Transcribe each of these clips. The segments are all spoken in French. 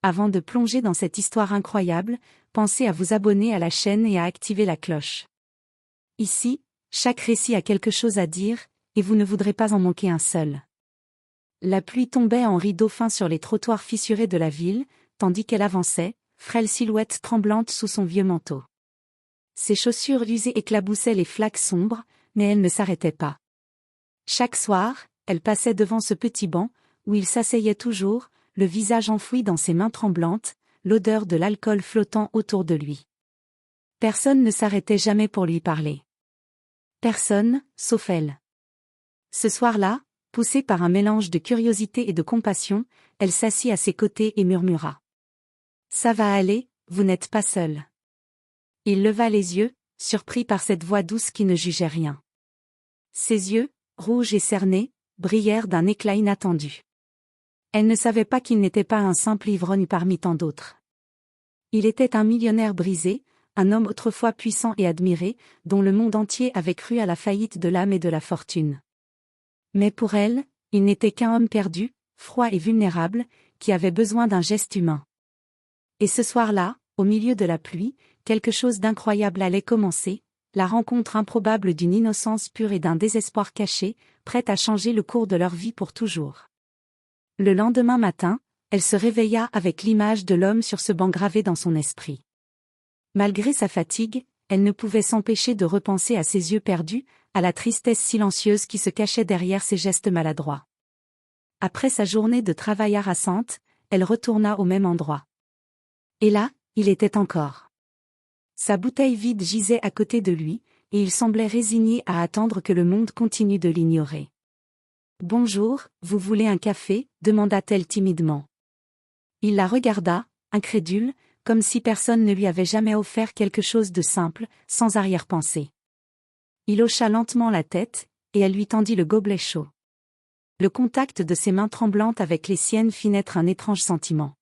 Avant de plonger dans cette histoire incroyable, pensez à vous abonner à la chaîne et à activer la cloche. Ici, chaque récit a quelque chose à dire, et vous ne voudrez pas en manquer un seul. La pluie tombait en rideaux fins sur les trottoirs fissurés de la ville, tandis qu'elle avançait, frêle silhouette tremblante sous son vieux manteau. Ses chaussures usées éclaboussaient les flaques sombres, mais elle ne s'arrêtait pas. Chaque soir, elle passait devant ce petit banc, où il s'asseyait toujours, le visage enfoui dans ses mains tremblantes, l'odeur de l'alcool flottant autour de lui. Personne ne s'arrêtait jamais pour lui parler. Personne, sauf elle. Ce soir-là, poussée par un mélange de curiosité et de compassion, elle s'assit à ses côtés et murmura. « Ça va aller, vous n'êtes pas seul. » Il leva les yeux, surpris par cette voix douce qui ne jugeait rien. Ses yeux, rouges et cernés, brillèrent d'un éclat inattendu. Elle ne savait pas qu'il n'était pas un simple ivrogne parmi tant d'autres. Il était un millionnaire brisé, un homme autrefois puissant et admiré, dont le monde entier avait cru à la faillite de l'âme et de la fortune. Mais pour elle, il n'était qu'un homme perdu, froid et vulnérable, qui avait besoin d'un geste humain. Et ce soir-là, au milieu de la pluie, quelque chose d'incroyable allait commencer, la rencontre improbable d'une innocence pure et d'un désespoir caché, prête à changer le cours de leur vie pour toujours. Le lendemain matin, elle se réveilla avec l'image de l'homme sur ce banc gravé dans son esprit. Malgré sa fatigue, elle ne pouvait s'empêcher de repenser à ses yeux perdus, à la tristesse silencieuse qui se cachait derrière ses gestes maladroits. Après sa journée de travail harassante, elle retourna au même endroit. Et là, il était encore. Sa bouteille vide gisait à côté de lui, et il semblait résigné à attendre que le monde continue de l'ignorer. « Bonjour, vous voulez un café ?» demanda-t-elle timidement. Il la regarda, incrédule, comme si personne ne lui avait jamais offert quelque chose de simple, sans arrière-pensée. Il hocha lentement la tête, et elle lui tendit le gobelet chaud. Le contact de ses mains tremblantes avec les siennes fit naître un étrange sentiment.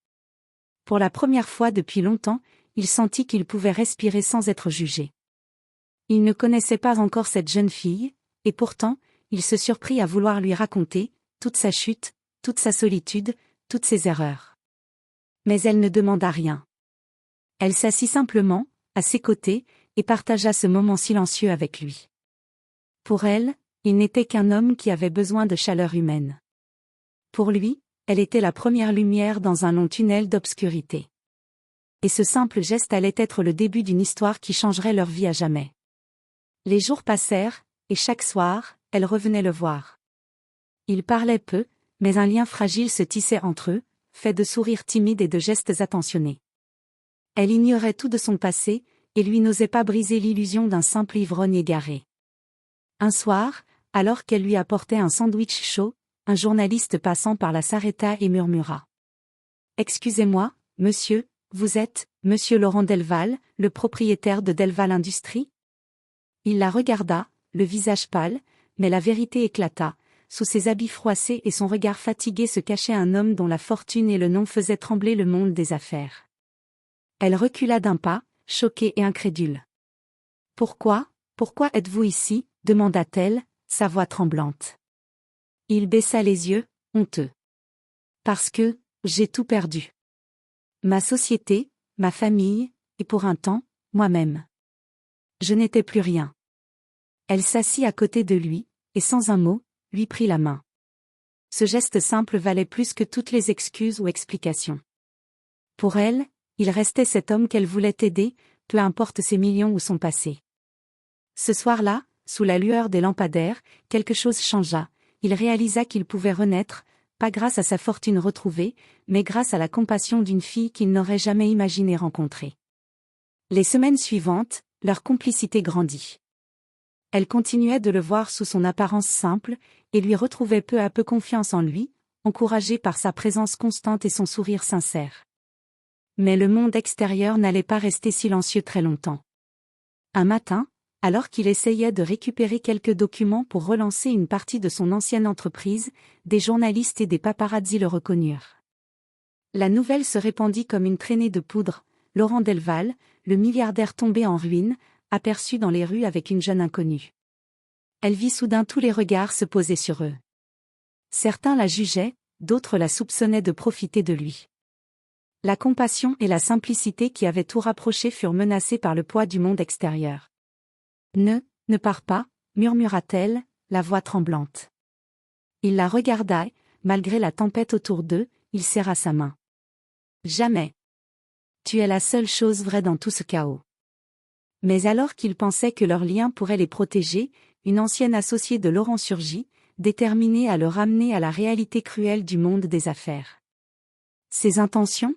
Pour la première fois depuis longtemps, il sentit qu'il pouvait respirer sans être jugé. Il ne connaissait pas encore cette jeune fille, et pourtant, il se surprit à vouloir lui raconter toute sa chute, toute sa solitude, toutes ses erreurs. Mais elle ne demanda rien. Elle s'assit simplement, à ses côtés, et partagea ce moment silencieux avec lui. Pour elle, il n'était qu'un homme qui avait besoin de chaleur humaine. Pour lui, elle était la première lumière dans un long tunnel d'obscurité. Et ce simple geste allait être le début d'une histoire qui changerait leur vie à jamais. Les jours passèrent, et chaque soir, elle revenait le voir. Ils parlaient peu, mais un lien fragile se tissait entre eux, fait de sourires timides et de gestes attentionnés. Elle ignorait tout de son passé, et lui n'osait pas briser l'illusion d'un simple ivrogne égaré. Un soir, alors qu'elle lui apportait un sandwich chaud, un journaliste passant par là s'arrêta et murmura. « Excusez-moi, monsieur, vous êtes, monsieur Laurent Delval, le propriétaire de Delval Industries ?» Il la regarda, le visage pâle, mais la vérité éclata. Sous ses habits froissés et son regard fatigué se cachait un homme dont la fortune et le nom faisaient trembler le monde des affaires. Elle recula d'un pas, choquée et incrédule. « Pourquoi êtes-vous ici ?» demanda-t-elle, sa voix tremblante. Il baissa les yeux, honteux. « Parce que, j'ai tout perdu. Ma société, ma famille, et pour un temps, moi-même. Je n'étais plus rien. » Elle s'assit à côté de lui, et sans un mot, lui prit la main. Ce geste simple valait plus que toutes les excuses ou explications. Pour elle, il restait cet homme qu'elle voulait aider, peu importe ses millions ou son passé. Ce soir-là, sous la lueur des lampadaires, quelque chose changea. Il réalisa qu'il pouvait renaître, pas grâce à sa fortune retrouvée, mais grâce à la compassion d'une fille qu'il n'aurait jamais imaginé rencontrer. Les semaines suivantes, leur complicité grandit. Elle continuait de le voir sous son apparence simple, et lui retrouvait peu à peu confiance en lui, encouragée par sa présence constante et son sourire sincère. Mais le monde extérieur n'allait pas rester silencieux très longtemps. Un matin, alors qu'il essayait de récupérer quelques documents pour relancer une partie de son ancienne entreprise, des journalistes et des paparazzis le reconnurent. La nouvelle se répandit comme une traînée de poudre. Laurent Delval, le milliardaire tombé en ruine, aperçu dans les rues avec une jeune inconnue. Elle vit soudain tous les regards se poser sur eux. Certains la jugeaient, d'autres la soupçonnaient de profiter de lui. La compassion et la simplicité qui avaient tout rapproché furent menacées par le poids du monde extérieur. Ne pars pas, murmura-t-elle, la voix tremblante. Il la regarda et, malgré la tempête autour d'eux, il serra sa main. Jamais. Tu es la seule chose vraie dans tout ce chaos. Mais alors qu'ils pensaient que leur lien pourrait les protéger, une ancienne associée de Laurent surgit, déterminée à le ramener à la réalité cruelle du monde des affaires. Ses intentions ?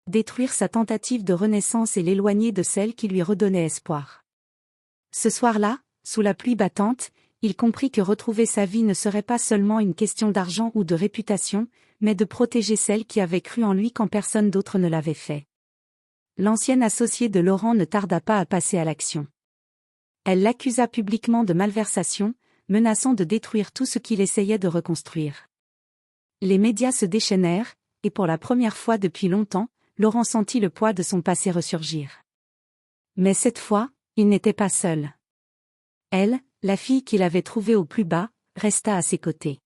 Détruire sa tentative de renaissance et l'éloigner de celle qui lui redonnait espoir. Ce soir-là, sous la pluie battante, il comprit que retrouver sa vie ne serait pas seulement une question d'argent ou de réputation, mais de protéger celle qui avait cru en lui quand personne d'autre ne l'avait fait. L'ancienne associée de Laurent ne tarda pas à passer à l'action. Elle l'accusa publiquement de malversation, menaçant de détruire tout ce qu'il essayait de reconstruire. Les médias se déchaînèrent, et pour la première fois depuis longtemps, Laurent sentit le poids de son passé ressurgir. Mais cette fois, il n'était pas seul. Elle, la fille qu'il avait trouvée au plus bas, resta à ses côtés.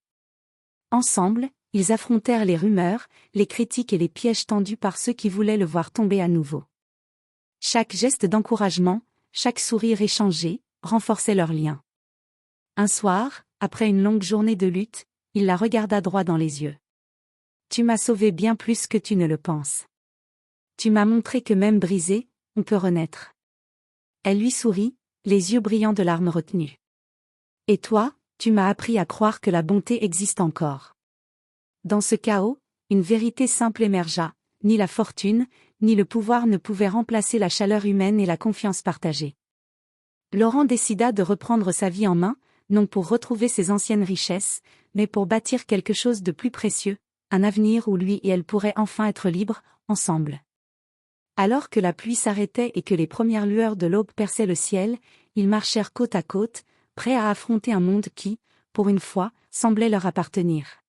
Ensemble, ils affrontèrent les rumeurs, les critiques et les pièges tendus par ceux qui voulaient le voir tomber à nouveau. Chaque geste d'encouragement, chaque sourire échangé, renforçait leur lien. Un soir, après une longue journée de lutte, il la regarda droit dans les yeux. « Tu m'as sauvé bien plus que tu ne le penses. Tu m'as montré que même brisé, on peut renaître. » Elle lui sourit, les yeux brillants de larmes retenues. « Et toi, tu m'as appris à croire que la bonté existe encore. » Dans ce chaos, une vérité simple émergea, ni la fortune, ni le pouvoir ne pouvaient remplacer la chaleur humaine et la confiance partagée. Laurent décida de reprendre sa vie en main, non pour retrouver ses anciennes richesses, mais pour bâtir quelque chose de plus précieux, un avenir où lui et elle pourraient enfin être libres, ensemble. Alors que la pluie s'arrêtait et que les premières lueurs de l'aube perçaient le ciel, ils marchèrent côte à côte, prêts à affronter un monde qui, pour une fois, semblait leur appartenir.